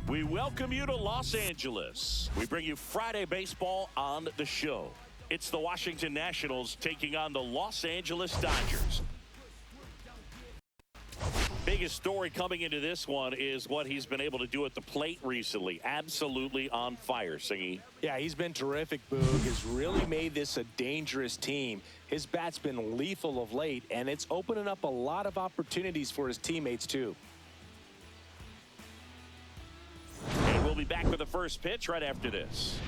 We welcome you to Los Angeles. We bring you Friday baseball on the show. It's the Washington Nationals taking on the Los Angeles Dodgers. Biggest story coming into this one is what he's been able to do at the plate recently. Absolutely on fire, Singy. Yeah, he's been terrific, Boog. Has really made this a dangerous team. His bat's been lethal of late, and it's opening up a lot of opportunities for his teammates, too. And we'll be back with the first pitch right after this.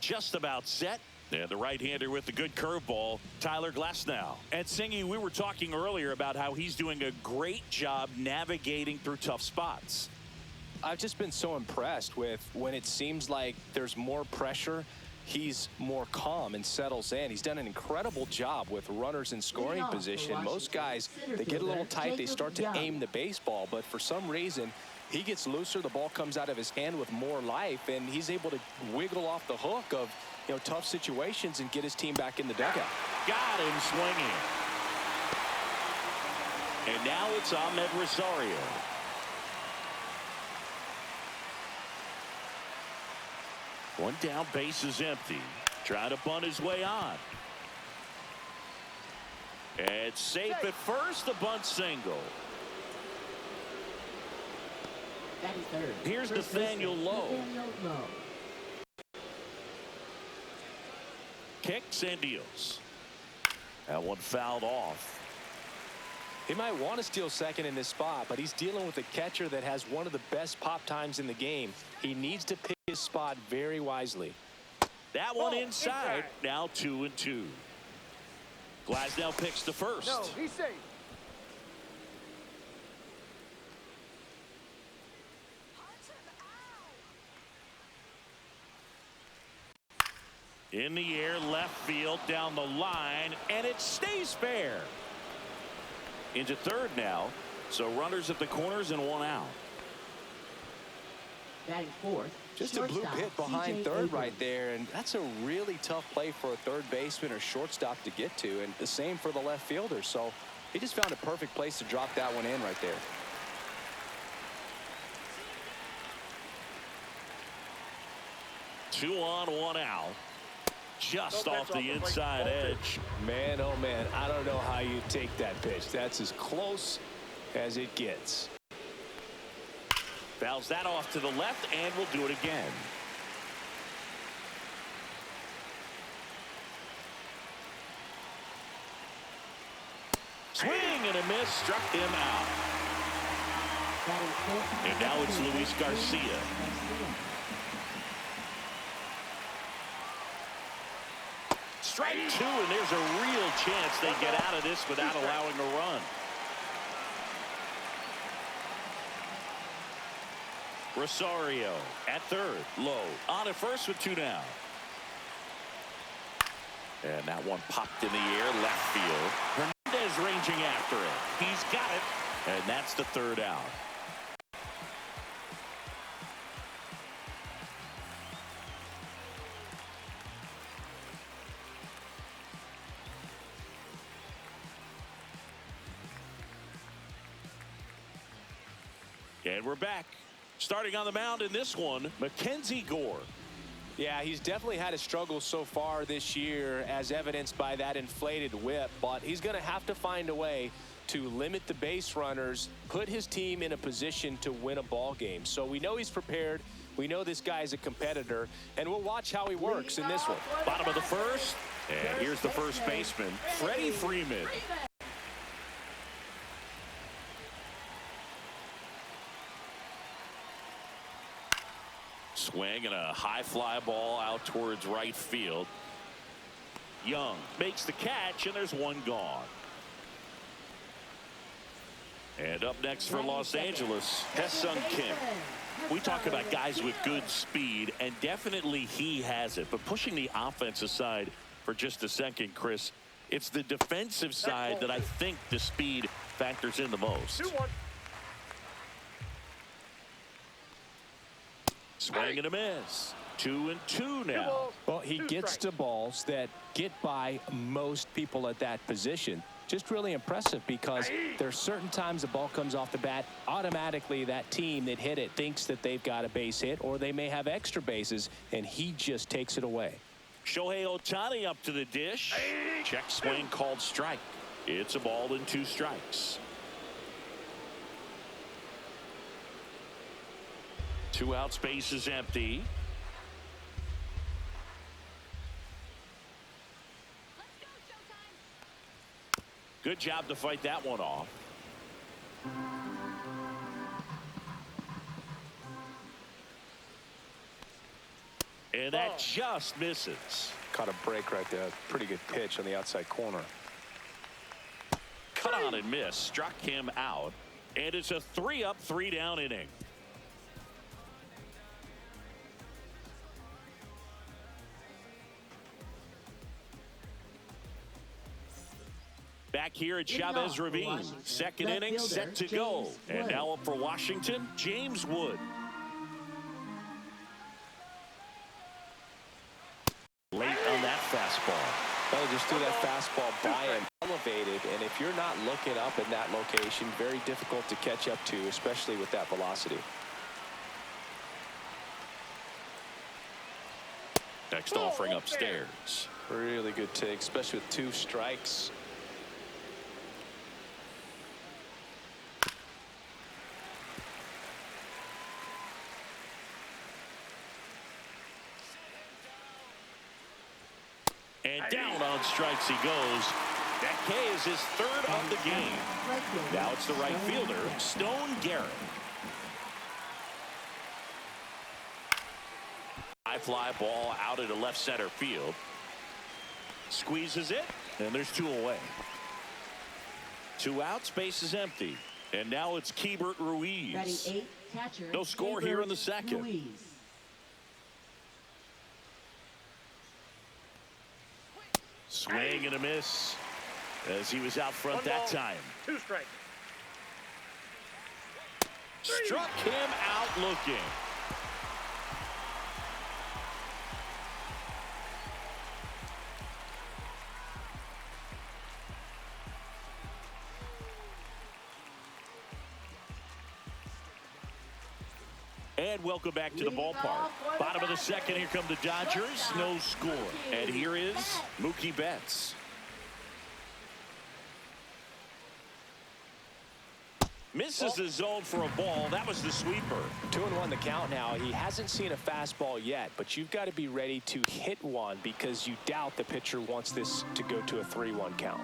Just about set. And the right-hander with the good curveball, Tyler Glasnow. And Singy, we were talking earlier about how he's doing a great job navigating through tough spots. I've just been so impressed with when it seems like there's more pressure, he's more calm and settles in. He's done an incredible job with runners in scoring position. Most guys, they get a little tight, they start to aim the baseball, but for some reason, he gets looser, the ball comes out of his hand with more life, and he's able to wiggle off the hook of tough situations and get his team back in the dugout. Got him swinging. And now it's Ahmed Rosario. One down, base is empty. Trying to bunt his way on. And safe at first, the bunt single. Here's Nathaniel Lowe. Kicks and deals. That one fouled off. He might want to steal second in this spot, but he's dealing with a catcher that has one of the best pop times in the game. He needs to pick his spot very wisely. That one inside. Now 2-2. Glasnow picks the first. No, he's safe. In the air, left field, down the line, and it stays fair. Into third now, so runners at the corners and one out. Batting fourth. Just a blue hit behind third right there, and that's a really tough play for a third baseman or shortstop to get to, and the same for the left fielder. So he just found a perfect place to drop that one in right there. Two on, one out. Just off the inside edge. Man, oh man, I don't know how you take that pitch. That's as close as it gets. Fouls that off to the left, and we'll do it again. Swing and a miss, struck him out. And now it's Luis Garcia. Strike two, and there's a real chance they get out of this without allowing a run. Rosario at third, Low on at first with two down. And that one popped in the air, left field. Hernandez ranging after it. He's got it, and that's the third out. And we're back. Starting on the mound in this one, Mackenzie Gore. Yeah, he's definitely had a struggle so far this year, as evidenced by that inflated whip, but he's going to have to find a way to limit the base runners, put his team in a position to win a ball game. So we know he's prepared. We know this guy's a competitor, and we'll watch how he works in this one. Bottom of the first, and here's the first baseman, Freddie Freeman. Swing and a high fly ball out towards right field. Young makes the catch, and there's one gone. And up next for Los Angeles, Hesung Kim. We talk about guys with good speed, and definitely he has it. But pushing the offense aside for just a second, Chris, it's the defensive side that I think the speed factors in the most. 2-1. Swing and a miss. 2-2 now. Well, he gets to balls that get by most people at that position. just really impressive because there's certain times the ball comes off the bat, automatically that team that hit it thinks that they've got a base hit or they may have extra bases, and he just takes it away. Shohei Ohtani up to the dish. Check swing called strike. It's a ball and 2 strikes. 2 outs, base is empty. Good job to fight that one off. And that just misses. Caught a break right there. Pretty good pitch on the outside corner. Cut on and miss. Struck him out. And it's a 3-up, 3-down inning. Back here at Chavez Ravine. Second inning set to go. And now up for Washington, James Wood. Late on that fastball. Well, just threw that fastball by him, elevated, and if you're not looking up in that location, very difficult to catch up to, especially with that velocity. Next offering upstairs. Really good take, especially with 2 strikes. And down on strikes he goes. That K is his 3rd of the game. Now it's the right fielder, Stone Garrett. High fly ball out into left center field. Squeezes it, and there's 2 away. 2 outs, base is empty. And now it's Keibert Ruiz. No score here in the second. Swing and a miss as he was out front that time. 2 strikes. Struck him out looking. And welcome back to the ballpark. Bottom of the second, here come the Dodgers. No score. And here is Mookie Betts. Misses the zone for a ball. That was the sweeper. 2-1 the count now. He hasn't seen a fastball yet, but you've got to be ready to hit one because you doubt the pitcher wants this to go to a 3-1 count.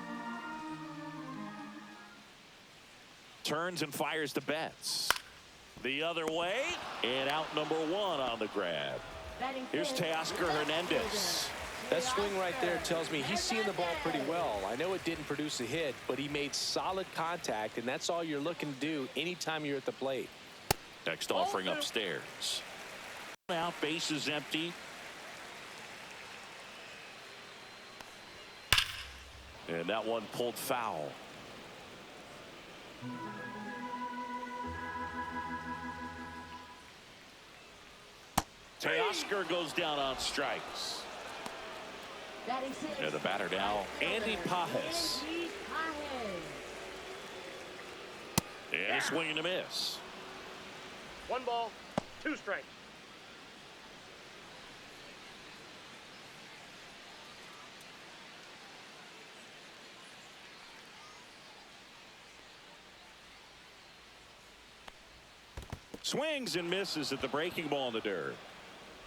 Turns and fires to Betts. The other way, and out number 1 on the grab. Here's Teoscar Hernandez. That swing right there tells me he's seeing the ball pretty well. I know it didn't produce a hit, but he made solid contact, and that's all you're looking to do anytime you're at the plate. Next offering upstairs. Out, base is empty. And that one pulled foul. Teoscar goes down on strikes. And the batter now, Andy Pajes. And a swing and a miss. 1 ball, 2 strikes. Swings and misses at the breaking ball in the dirt.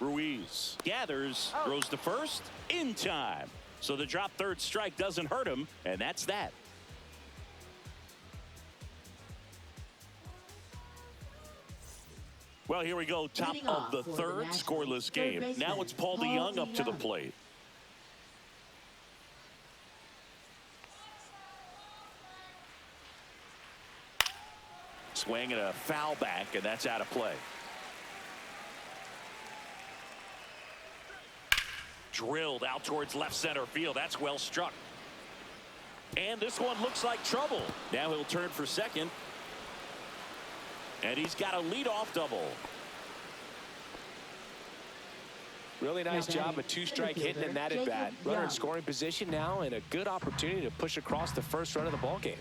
Ruiz gathers, throws to first in time. So the drop 3rd strike doesn't hurt him, and that's that. Well, here we go, top of the 3rd, scoreless game. Now it's Paul DeYoung up to the plate. Swing and a foul back, and that's out of play. Drilled out towards left center field. That's well struck. And this one looks like trouble. Now he'll turn for second. And he's got a leadoff double. Really nice job, a two-strike hitting in that at bat. Runner in scoring position now, and a good opportunity to push across the first run of the ball game.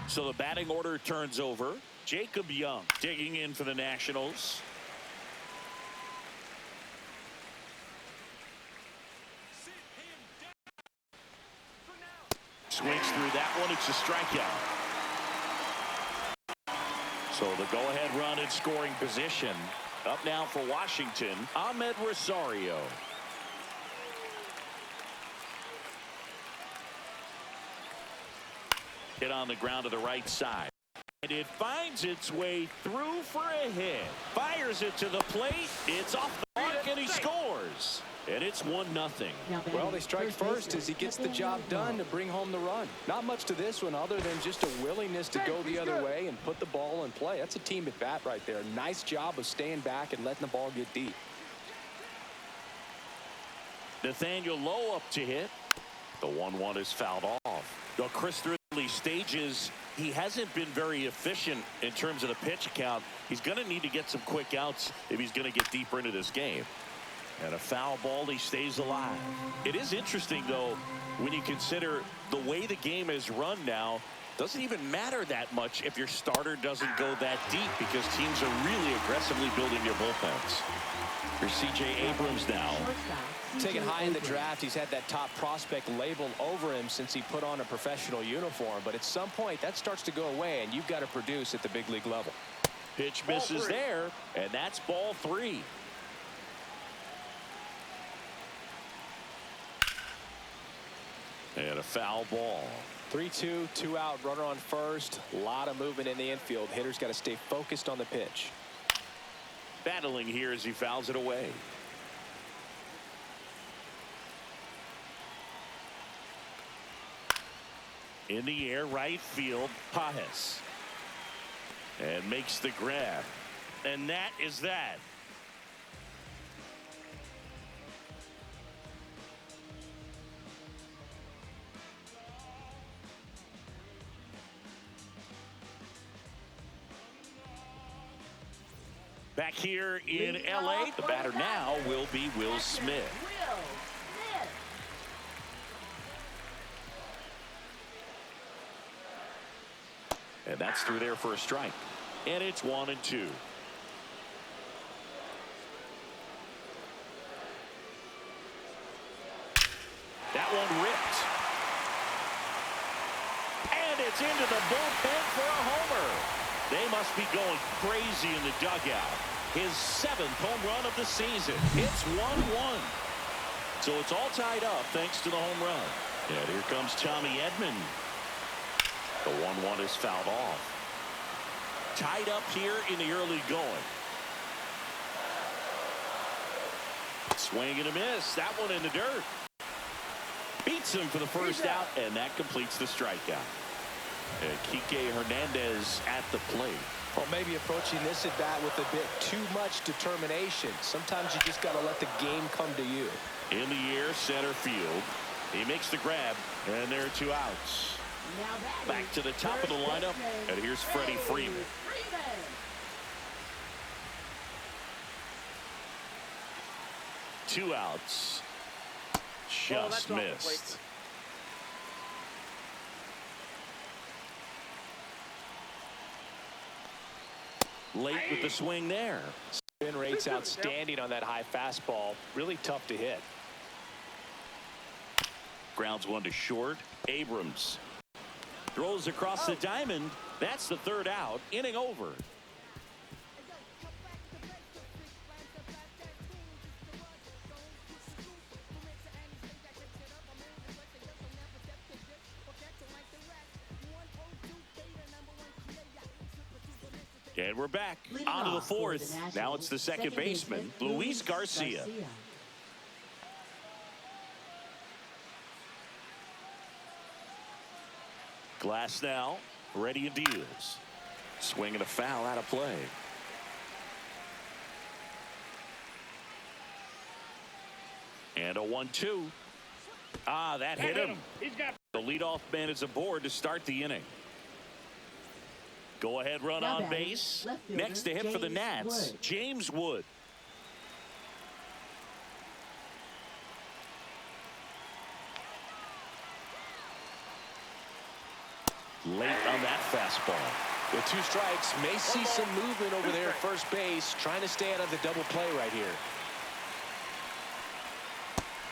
So the batting order turns over. Jacob Young digging in for the Nationals. Swings through that one. It's a strikeout. So the go-ahead run in scoring position. Up now for Washington, Ahmed Rosario. Hit on the ground to the right side. And it finds its way through for a hit. Fires it to the plate. It's off the mark and he scores. And it's 1-0. Well, they strike first as he gets the job done to bring home the run. Not much to this one other than just a willingness to go the other way and put the ball in play. That's a team at bat right there. Nice job of staying back and letting the ball get deep. Nathaniel Lowe up to hit. The 1-1 is fouled off. Though Chris Ridley stages, he hasn't been very efficient in terms of the pitch count. He's going to need to get some quick outs if he's going to get deeper into this game. And a foul ball, he stays alive. It is interesting, though, when you consider the way the game is run now. Doesn't even matter that much if your starter doesn't go that deep because teams are really aggressively building their bullpens. Here's C.J. Abrams now. Taken high in the draft, he's had that top prospect label over him since he put on a professional uniform. But at some point, that starts to go away, and you've got to produce at the big league level. Pitch misses there, and that's ball 3. And a foul ball. 3-2, 2 out, runner on first. A lot of movement in the infield. Hitter's got to stay focused on the pitch. Battling here as he fouls it away. In the air, right field, Pajes. And makes the grab. And that is that. Back here in L.A., the batter now will be Will Smith. And that's through there for a strike. And it's 1-2. That one ripped. And it's into the bullpen for a homer. They must be going crazy in the dugout. His 7th home run of the season. It's 1-1. So it's all tied up thanks to the home run. And here comes Tommy Edman. The 1-1 is fouled off. Tied up here in the early going. Swing and a miss. That one in the dirt. Beats him for the first out, and that completes the strikeout. And Kike Hernandez at the plate. Or maybe approaching this at bat with a bit too much determination. Sometimes you just got to let the game come to you. In the air, center field. He makes the grab, and there are 2 outs. Back to the top of the lineup, and here's Freddie Freeman. Two outs. Just missed. Late with the swing there. Spin rate's outstanding on that high fastball. Really tough to hit. Grounds one to short. Abrams throws across the diamond. That's the 3rd out. Inning over. And we're back on to the 4th. Now it's the second baseman, Luis Garcia. Glass now, ready and deals. Swing and a foul out of play. And a 1-2. Ah, that hit him. The leadoff man is aboard to start the inning. Go ahead run on base. Next to hit for the Nats, James Wood. late on that fastball. With 2 strikes, may see some movement over there at first base, trying to stay out of the double play right here.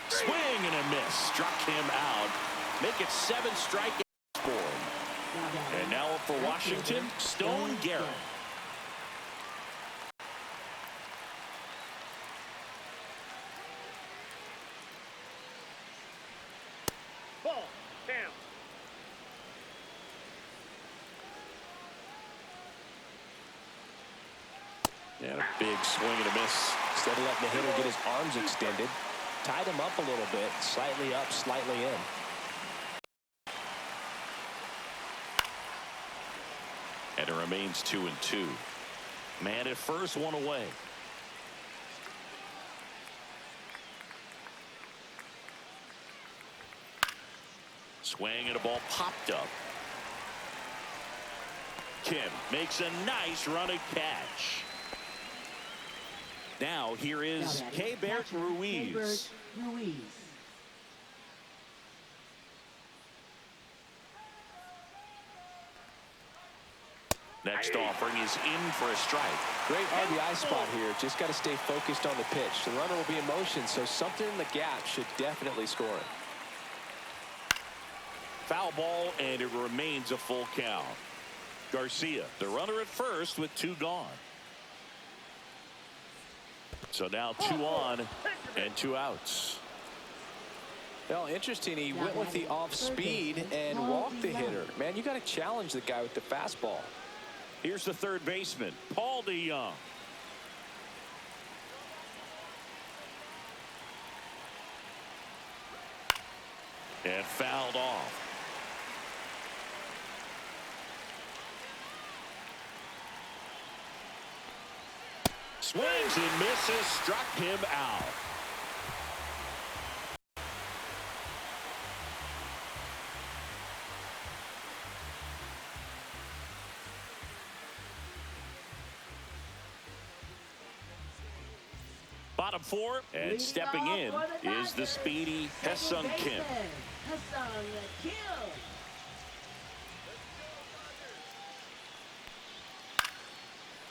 Swing and a miss. Struck him out. Make it 7 strikeouts for him. And now up for Washington, Stone Garrett. Ball. Down. And a big swing and a miss. Instead of letting the hitter get his arms extended, tied him up a little bit, slightly up, slightly in. And it remains 2-2. Man at first, 1 away. Swing and a ball popped up. Kim makes a nice running catch. Now here is Keibert Ruiz. Next offering is in for a strike. Great RBI spot here. Just got to stay focused on the pitch. The runner will be in motion, so something in the gap should definitely score it. Foul ball, and it remains a full count. Garcia, the runner at first with 2 gone. So now 2 on and 2 outs. Well, interesting. He went with the off speed and walked the hitter. Man, you got to challenge the guy with the fastball. Here's the third baseman, Paul DeYoung. And fouled off. Swings and misses, struck him out. Bottom 4, and stepping in is the speedy Ha-Seong Kim.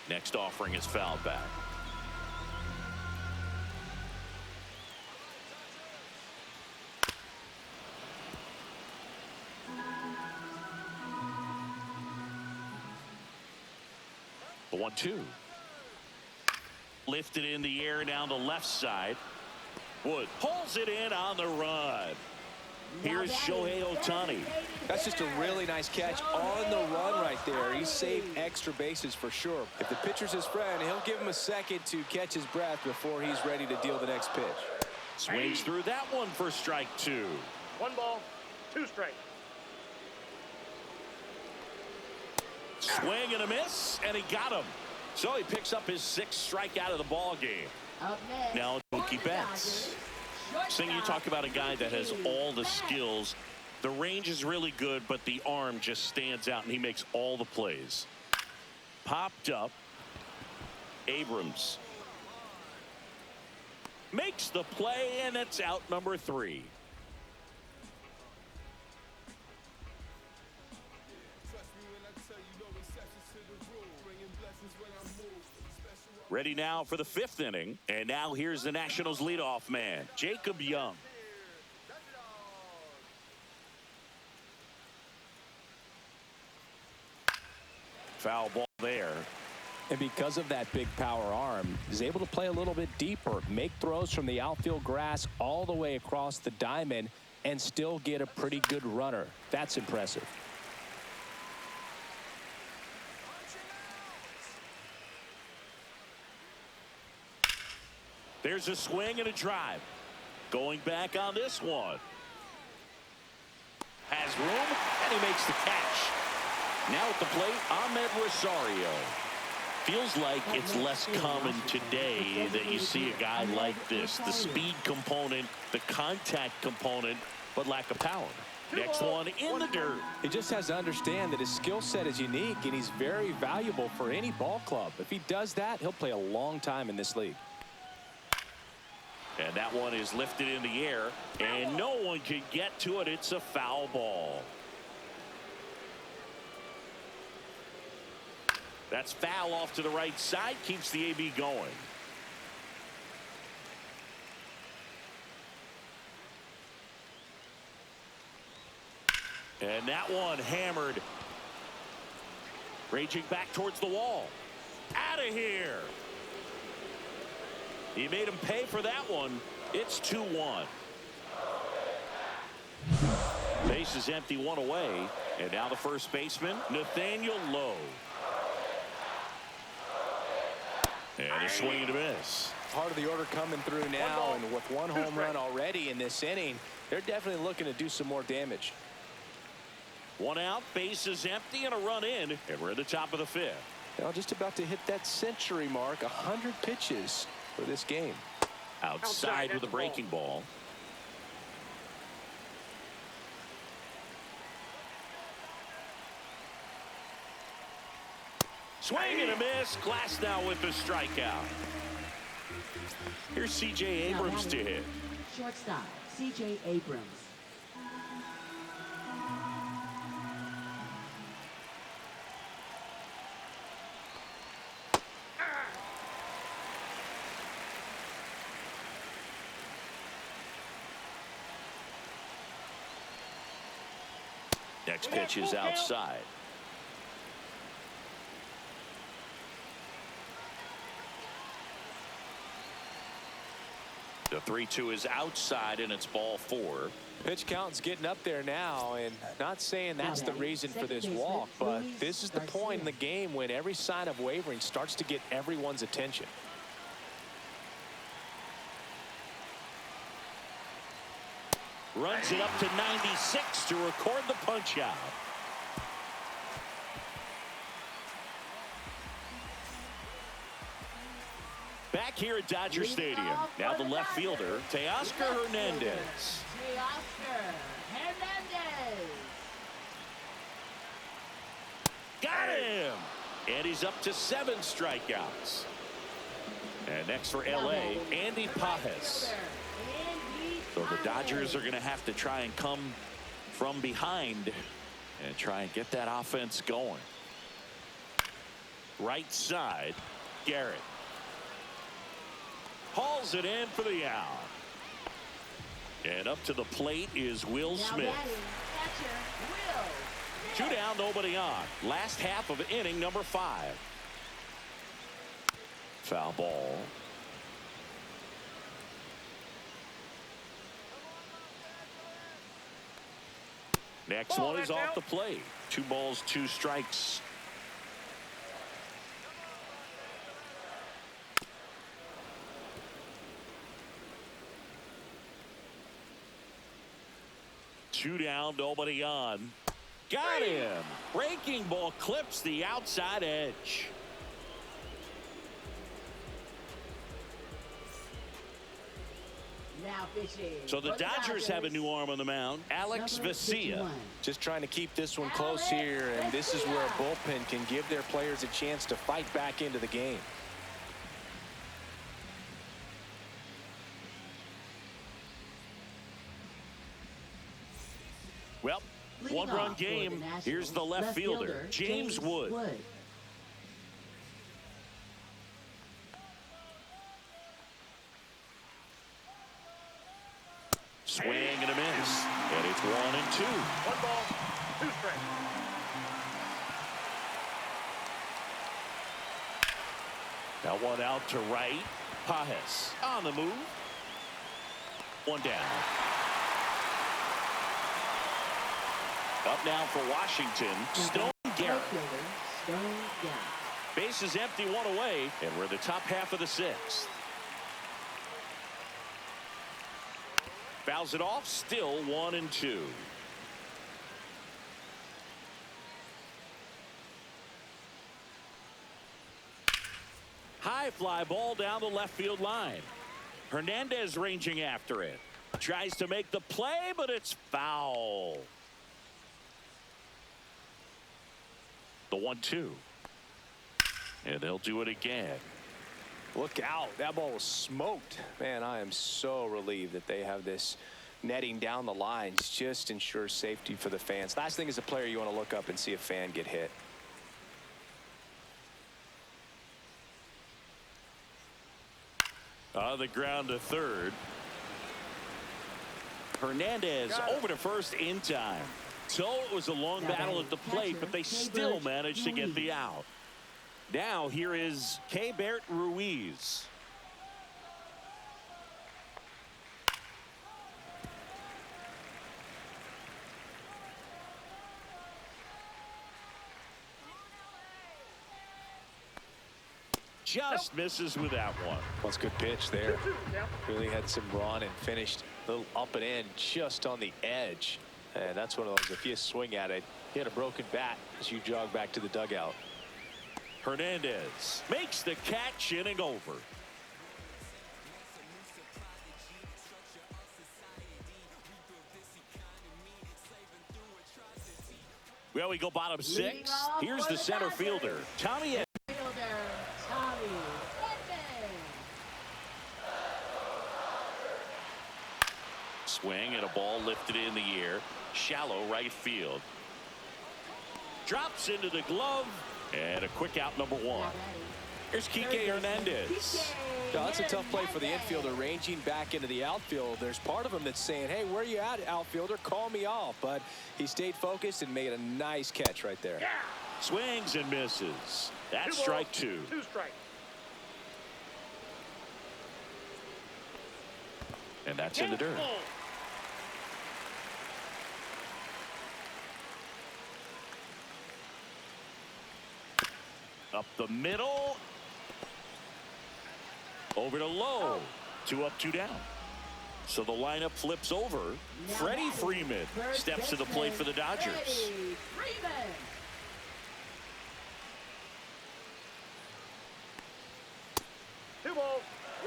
Next offering is fouled back. The 1-2. Lifted in the air down the left side. Wood pulls it in on the run. Here's Shohei Ohtani. That's just a really nice catch on the run right there. He saved extra bases for sure. If the pitcher's his friend, he'll give him a second to catch his breath before he's ready to deal the next pitch. Swings through that one for strike 2. 1 ball, 2 strikes. Swing and a miss, and he got him. So he picks up his 6th strikeout of the ball game. Now Mookie Betts. Sing, you talk about a guy that has all the skills. The range is really good, but the arm just stands out, and he makes all the plays. Popped up. Abrams makes the play, and it's out number 3. Ready now for the 5th inning. And now here's the Nationals leadoff man, Jacob Young. Foul ball there. And because of that big power arm, he's able to play a little bit deeper, make throws from the outfield grass all the way across the diamond, and still get a pretty good runner. That's impressive. There's a swing and a drive. Going back on this one. Has room, and he makes the catch. Now at the plate, Ahmed Rosario. Feels like it's less common today that you see a guy like this. The speed component, the contact component, but lack of power. Next one in the dirt. He just has to understand that his skill set is unique, and he's very valuable for any ball club. If he does that, he'll play a long time in this league. And that one is lifted in the air, and no one can get to it. It's a foul ball. That's foul off to the right side. Keeps the AB going. And that one hammered. Raging back towards the wall. Out of here. He made him pay for that one. It's 2-1. Base is empty, one away. And now the first baseman, Nathaniel Lowe. And a swing and a miss. Part of the order coming through now, and with one home run already in this inning, they're definitely looking to do some more damage. One out, base is empty, and a run in, and we're at the top of the fifth. Now just about to hit that century mark, 100 pitches for this game. Outside with a breaking ball. Swing and a miss. Glass now with the strikeout. Here's C.J. Abrams to hit. Shortstop, C.J. Abrams. Next pitch is outside. The 3-2 is outside, and it's ball 4. Pitch count's getting up there now, and not saying that's the reason for this walk, but this is the point in the game when every sign of wavering starts to get everyone's attention. Runs it up to 96 to record the punch out. Back here at Dodger Stadium. Now the left fielder, Teoscar Hernandez. Teoscar Hernandez. Got him! And he's up to 7 strikeouts. And next for L.A., Andy Pajes. So the Dodgers are going to have to try and come from behind and try and get that offense going. Right side, Garrett. Hauls it in for the out. And up to the plate is Will Smith. 2 down, nobody on. Last half of inning number 5. Foul ball. Next one is off the plate. 2 balls, 2 strikes. Two down, nobody on. Got him. Breaking ball clips the outside edge. Now pitching. So the Dodgers have a new arm on the mound, Alex Vesia. Just trying to keep this one close here, and this is where a bullpen can give their players a chance to fight back into the game. Well, one-run game. Here's the left fielder, James Wood. Swing and a miss. And it's 1-2. 1 ball, 2 strikes. Now one out to right. Pajes on the move. 1 down. Up now for Washington, Stone Garrett. Base is empty, 1 away, and we're in the top half of the 6th. Fouls it off, still 1-2. High fly ball down the left field line. Hernandez ranging after it. Tries to make the play, but it's foul. The 1-2. And they'll do it again. Look out. That ball was smoked. Man, I am so relieved that they have this netting down the lines. Just ensures safety for the fans. Last thing as a player, you want to look up and see a fan get hit. On the ground to third. Hernandez over to first in time. So it was a long battle at the plate, but they still managed to get the out. Now here is Keibert Ruiz. Just misses with that one. That's a good pitch there. Really had some run and finished a little up and in just on the edge. And that's one of those, if you swing at it, you had a broken bat as you jog back to the dugout. Hernandez makes the catch, inning over. Well, we go bottom six. Here's the center fielder, Tommy. Swing and a ball lifted in the air. Shallow right field. Drops into the glove. And a quick out, number one. Here's Kike Hernandez. No, that's a tough play for the infielder, ranging back into the outfield. There's part of him that's saying, hey, where you at, outfielder? Call me off. But he stayed focused and made a nice catch right there. Yeah. Swings and misses. That's strike two. Two strikes. And that's in the dirt. Up the middle. Over to low. 2 up, 2 down. So the lineup flips over. Freddie Freeman steps to the plate for the Dodgers.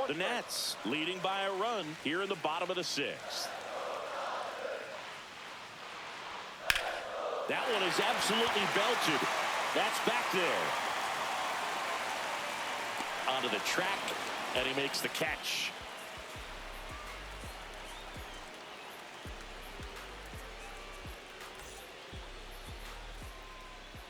The Nats leading by a run here in the bottom of the 6th. That one is absolutely belted. That's back there. Onto the track, and he makes the catch.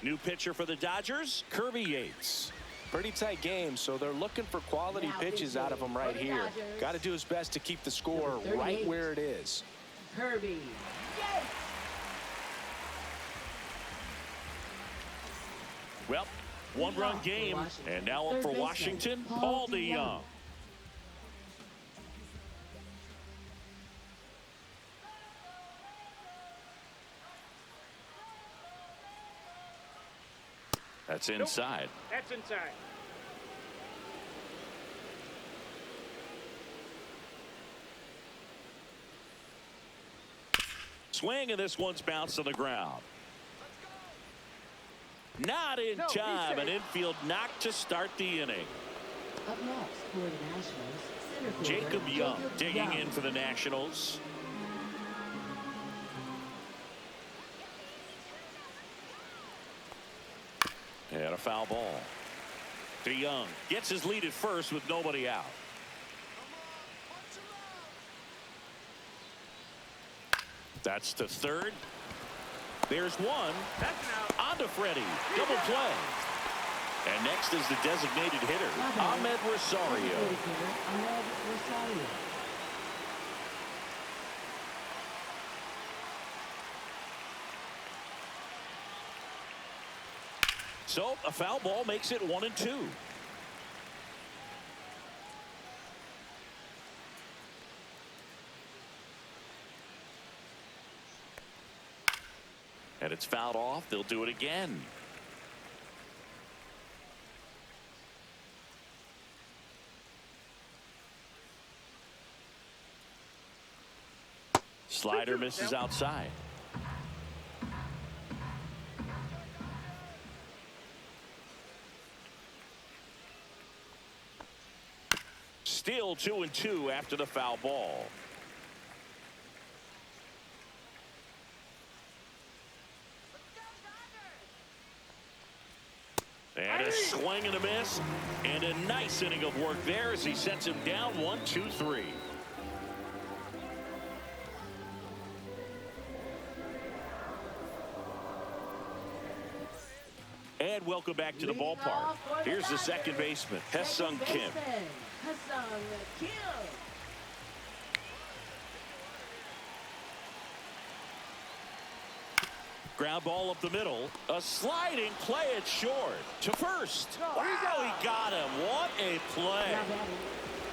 New pitcher for the Dodgers, Kirby Yates. Pretty tight game, so they're looking for quality pitches out of him right here. Got to do his best to keep the score right where it is. Kirby. Well, one-run game, and now up for Washington, Paul DeYoung. That's inside. That's inside. Swing, and this one's bounced on the ground. Not in time. An infield knock to start the inning. Up next for the Nationals, center fielder Jacob Young digging in for the Nationals. And a foul ball. DeYoung gets his lead at first with nobody out. That's to third. There's one. That's an out. On to Freddie. Double play. And next is the designated hitter, Ahmed Rosario. So a foul ball makes it 1-2. And it's fouled off. They'll do it again. Slider misses outside. Still 2-2 after the foul ball. And a swing and a miss, and a nice inning of work there as he sets him down 1-2-3. And welcome back to the ballpark. Here's the second baseman, Hae-Sung Kim. Ground ball up the middle. A sliding play it short. To first. Wow, he got him. What a play.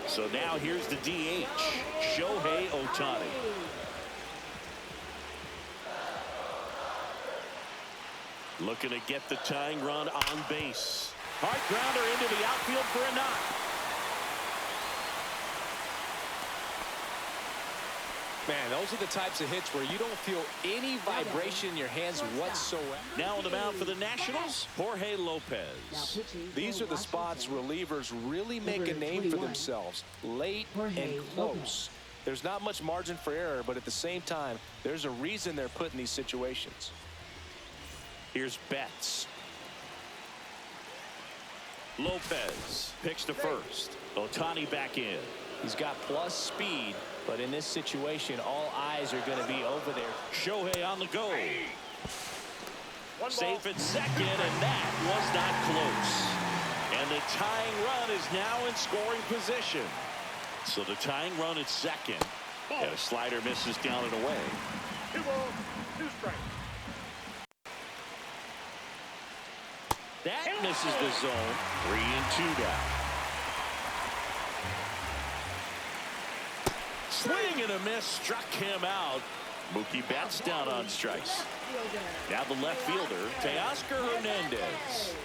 So now here's the DH, Shohei Ohtani. Looking to get the tying run on base. Hard grounder into the outfield for a knock. Man, those are the types of hits where you don't feel any vibration in your hands whatsoever. Now on the mound for the Nationals, Jorge Lopez. These are the spots relievers really make a name for themselves. Late and close. There's not much margin for error, but at the same time, there's a reason they're put in these situations. Here's Betts. Lopez picks to first. Ohtani back in. He's got plus speed, but in this situation, all eyes are going to be over there. Shohei on the go. Safe at second, and that was not close. And the tying run is now in scoring position. So the tying run at second. And a slider misses down and away. 2 balls, 2 strikes. That misses the zone. 3-2 down. Swing and a miss struck him out. Mookie Betts down on strikes. Now the left fielder, Teoscar Hernandez.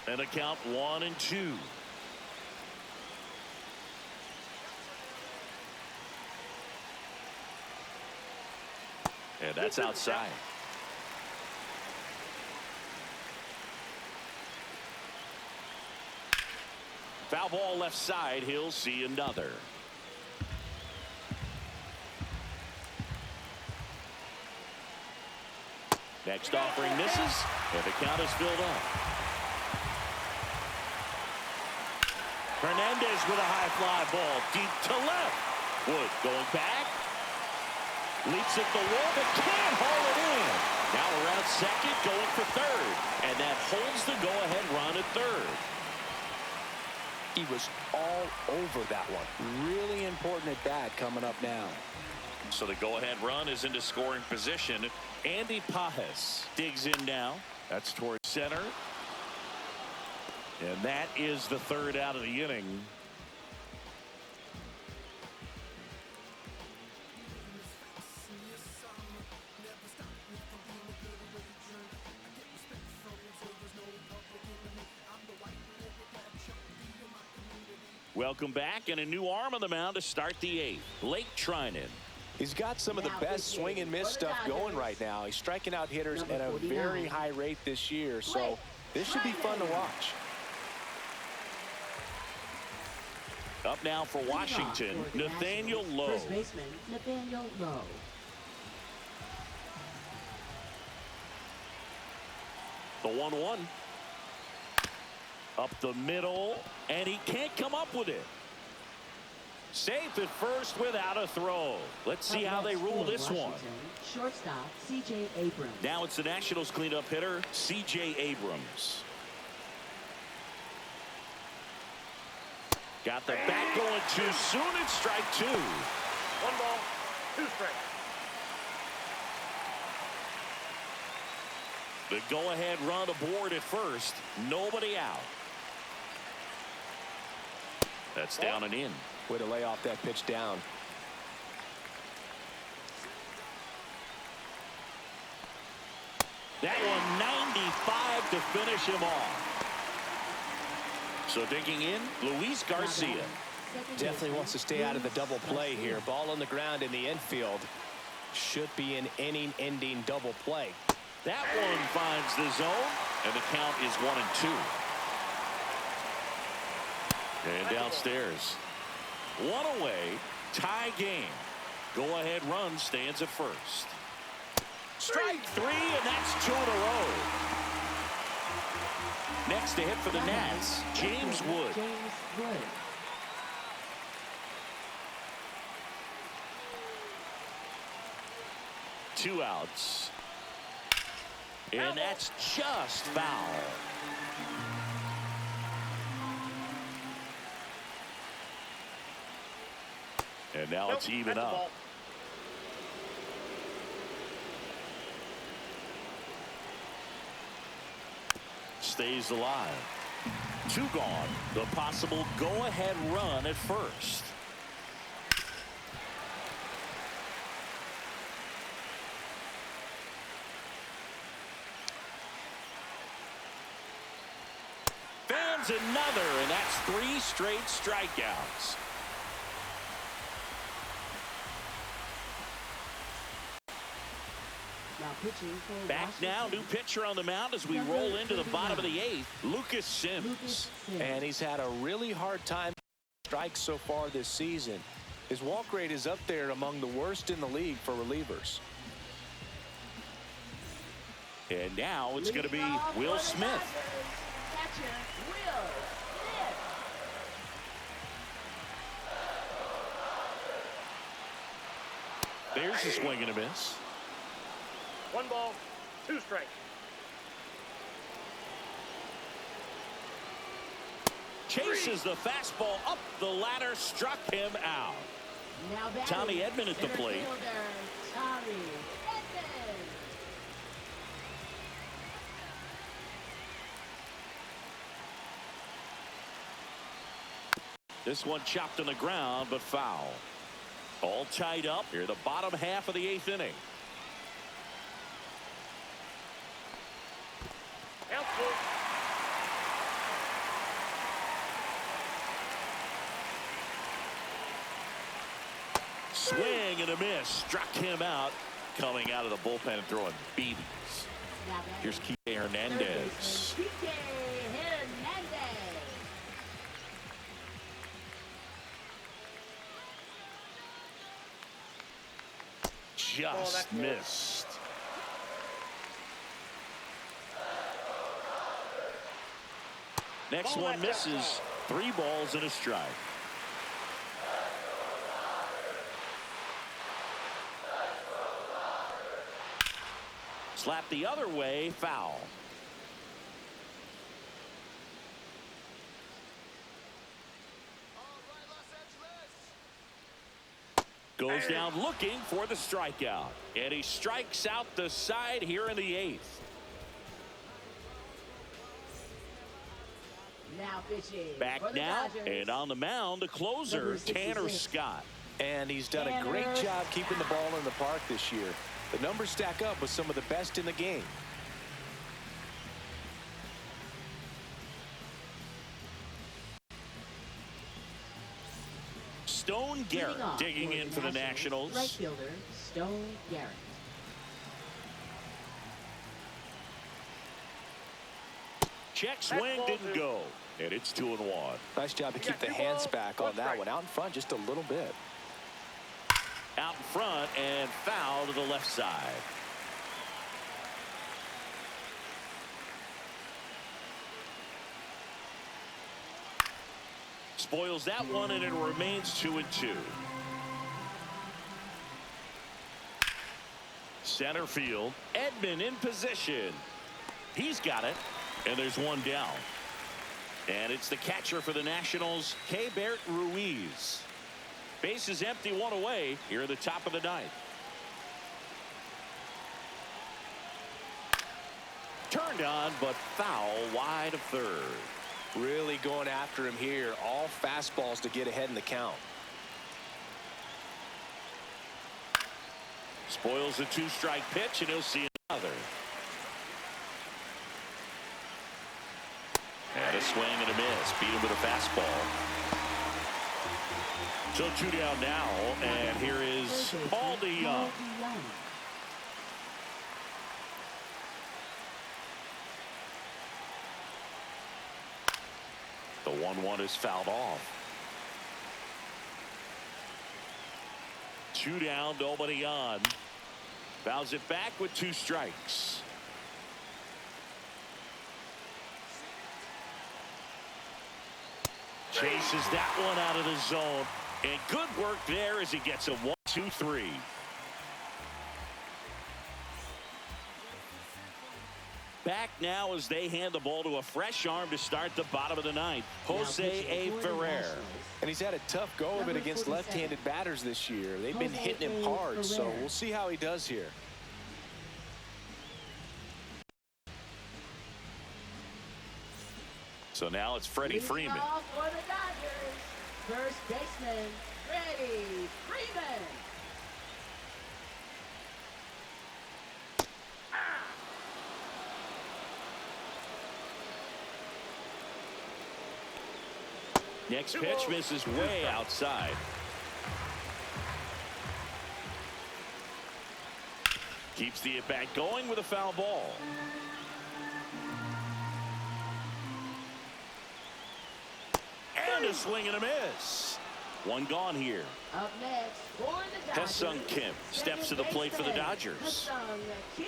And a count 1-2. And that's outside. Foul ball left side. He'll see another. Next offering misses, and the count is filled up. Hernandez with a high fly ball deep to left. Wood going back. Leaps at the wall, but can't haul it in. Now around second, going for third. And that holds the go-ahead run at third. He was all over that one. Really important at bat coming up now. So the go-ahead run is into scoring position. Andy Pajes digs in now. That's towards center. And that is the third out of the inning. Welcome back, and a new arm on the mound to start the eighth. Blake Trinan. He's got some of the best swing and miss stuff going right now. He's striking out hitters at a very high rate this year, so this should be fun to watch. Up now for Washington, Nathaniel Lowe. First baseman, Nathaniel Lowe. The 1-1. Up the middle, and he can't come up with it. Safe at first without a throw. Let's see how they rule this one. Shortstop, C.J. Abrams. Now it's the Nationals cleanup hitter, C.J. Abrams. Got the bat going too soon, it's strike 2. 1 ball, 2 strikes. The go-ahead run aboard at first. Nobody out. That's down and in. Way to lay off that pitch down. That one 95 to finish him off. So digging in, Luis Garcia. Definitely wants to stay out of the double play here. Ball on the ground in the infield. Should be an inning-ending double play. That one finds the zone, and the count is 1-2. And downstairs. One away, tie game. Go-ahead run stands at first. Strike 3, and that's 2 in a row. Next to hit for the Nats, James Wood. 2 outs. And that's just foul. And now it's even up. Stays alive. 2 gone. The possible go-ahead run at first. Fans another, and that's 3 straight strikeouts. Back now, new pitcher on the mound as we roll into the bottom of the 8th, Lucas Sims. And he's had a really hard time strikes so far this season. His walk rate is up there among the worst in the league for relievers. And now it's going to be Will Smith. Catcher, Will Smith. There's a swing and a miss. 1 ball, 2 strikes. Chases the fastball up the ladder, struck him out. Now Tommy Edman at the center plate. fielder, Tommy Edman. This one chopped on the ground, but foul. All tied up here, the bottom half of the 8th inning. Outfield. Swing and a miss, struck him out, coming out of the bullpen and throwing BBs. Here's Kike Hernandez. Kike Hernandez. Just missed. Next one misses. 3 balls and a strike. Slap the other way, foul. Goes down looking for the strikeout. And he strikes out the side here in the 8th. Now pitching. Back now, and on the mound, the closer, Tanner Scott. And he's done a great job keeping the ball in the park this year. The numbers stack up with some of the best in the game. Stone Garrett digging in for the Nationals. Right fielder, Stone Garrett. Check swing, didn't go. And it's 2-1. Nice job to keep the hands back on that one. Out in front just a little bit. Out in front and foul to the left side. Spoils that one, and it remains 2-2. Center field, Edman in position. He's got it, and there's one down. And it's the catcher for the Nationals, Keibert Ruiz. Base is empty, 1 away here at the top of the 9th. Turned on, but foul wide of third. Really going after him here. All fastballs to get ahead in the count. Spoils a 2-strike pitch, and he'll see another. And a swing and a miss. Beat him with a fastball. So 2 down now, and here is Paul DeYoung. The 1-1 is fouled off. 2 down, nobody on. Fouls it back with 2 strikes. Chases that one out of the zone. And good work there as he gets a 1-2-3. Back now as they hand the ball to a fresh arm to start the bottom of the ninth. Jose A. Ferrer. And he's had a tough go of it against left-handed batters this year. They've been hitting him hard, so we'll see how he does here. So now it's Freddie Freeman. Off for the Dodgers. First baseman, Freddie Freeman. Next pitch misses way outside. Keeps the at-bat going with a foul ball. And a swing and a miss. One gone here. Up next for the Dodgers. Ha-Sung Kim steps to the plate for the Dodgers. Ha-Sung Kim.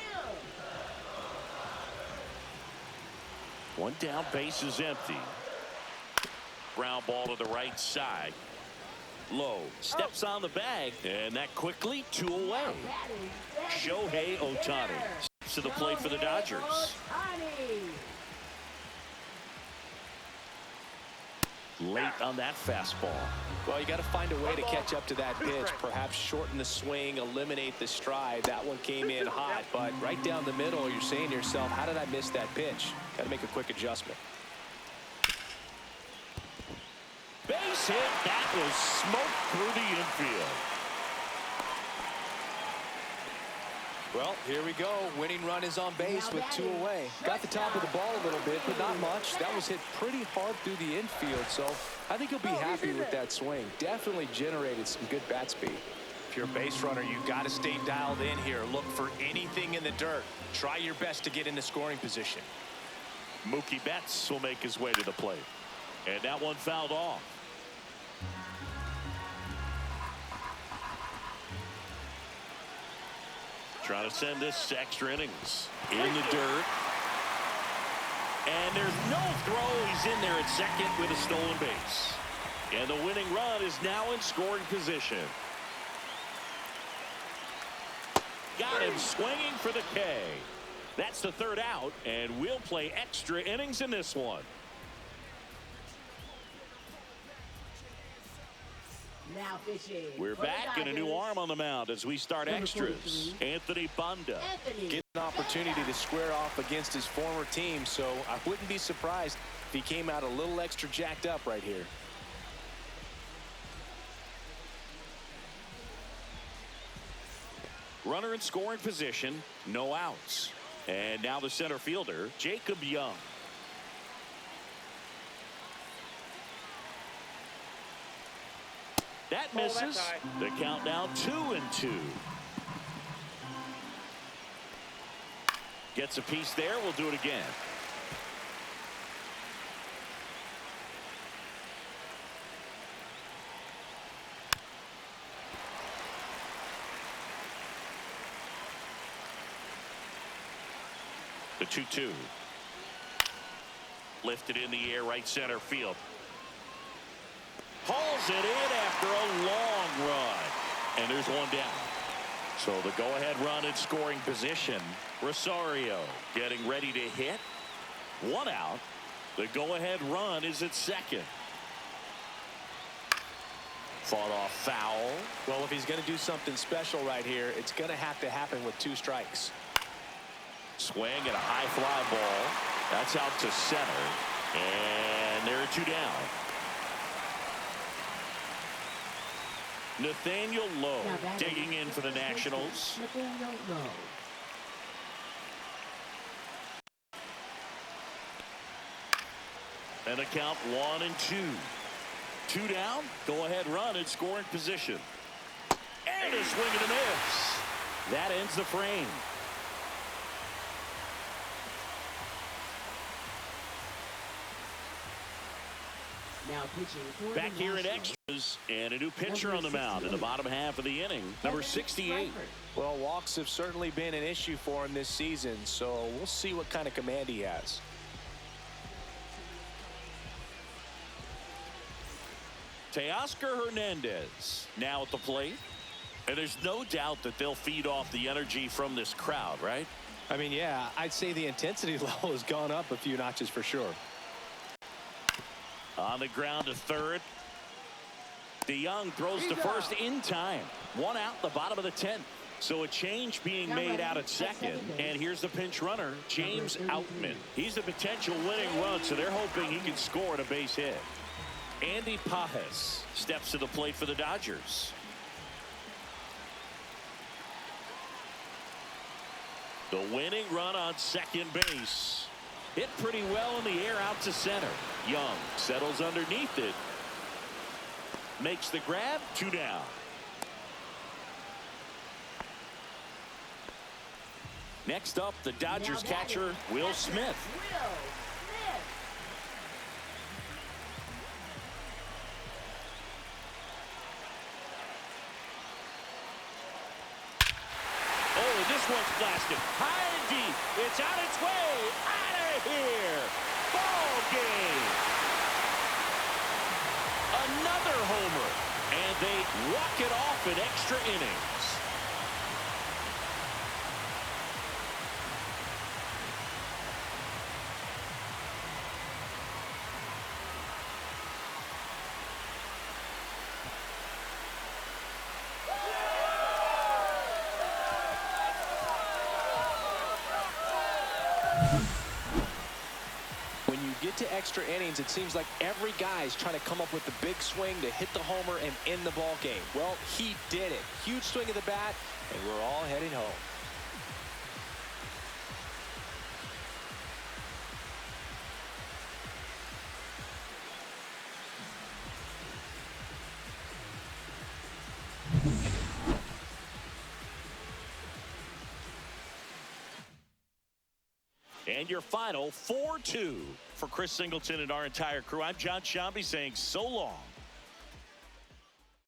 One down, base is empty. Ground ball to the right side. Low steps on the bag, and that quickly 2 away. Shohei Ohtani steps to the plate for the Dodgers. Late on that fastball. Well, you got to find a way to catch up to that pitch. Perhaps shorten the swing, eliminate the stride. That one came in hot, but right down the middle, you're saying to yourself, how did I miss that pitch? Got to make a quick adjustment. Base hit. That was smoked through the infield. Well, here we go. Winning run is on base with 2 away. Got the top of the ball a little bit, but not much. That was hit pretty hard through the infield, so I think he'll be happy with that swing. Definitely generated some good bat speed. If you're a base runner, you've got to stay dialed in here. Look for anything in the dirt. Try your best to get into scoring position. Mookie Betts will make his way to the plate. And that one fouled off. Trying to send this to extra innings. In the dirt. And there's no throw. He's in there at second with a stolen base. And the winning run is now in scoring position. Got him swinging for the K. That's the 3rd out, and we'll play extra innings in this one. Now pitching. We're back in a new arm on the mound as we start extras. Anthony Banda. Get an opportunity to square off against his former team, so I wouldn't be surprised if he came out a little extra jacked up right here. Runner in scoring position, no outs. And now the center fielder, Jacob Young. That misses. The count now 2-2. Gets a piece there. We'll do it again. The 2-2. Lifted in the air, right center field. Hauls it in after a long run. And there's one down. So the go-ahead run in scoring position. Rosario getting ready to hit. One out. The go-ahead run is at second. Fought off foul. Well, if he's going to do something special right here, it's going to have to happen with 2 strikes. Swing at a high fly ball. That's out to center. And there are 2 down. Nathaniel Lowe digging in for the Nationals. Nathaniel Lowe. And a count 1-2. 2 down. Go ahead run in scoring position. And a swing and a miss. That ends the frame. Now pitching for Back the here in Nationals. extras and a new pitcher on the mound in the bottom half of the inning. Number 68. Well, walks have certainly been an issue for him this season, so we'll see what kind of command he has. Teoscar Hernandez now at the plate. And there's no doubt that they'll feed off the energy from this crowd, right? I mean, yeah, I'd say the intensity level has gone up a few notches for sure. On the ground to third. DeYoung throws to first in time. One out, the bottom of the 10th. So a change being made out at second. And here's the pinch runner, James Outman. He's the potential winning run, so they're hoping he can score at a base hit. Andy Pajes steps to the plate for the Dodgers. The winning run on second base. Hit pretty well in the air out to center. Young settles underneath it. Makes the grab, 2 down. Next up, the Dodgers catcher, Will Smith. Oh, this one's blasted. High and deep. It's on its way. Out of here. Ball game. Another homer. And they walk it off in extra innings. When you get to extra innings, it seems like every guy's trying to come up with the big swing to hit the homer and end the ball game. Well, he did it. Huge swing of the bat, and we're all heading home. And your final 4-2 for Chris Singleton and our entire crew. I'm John Shambi saying so long.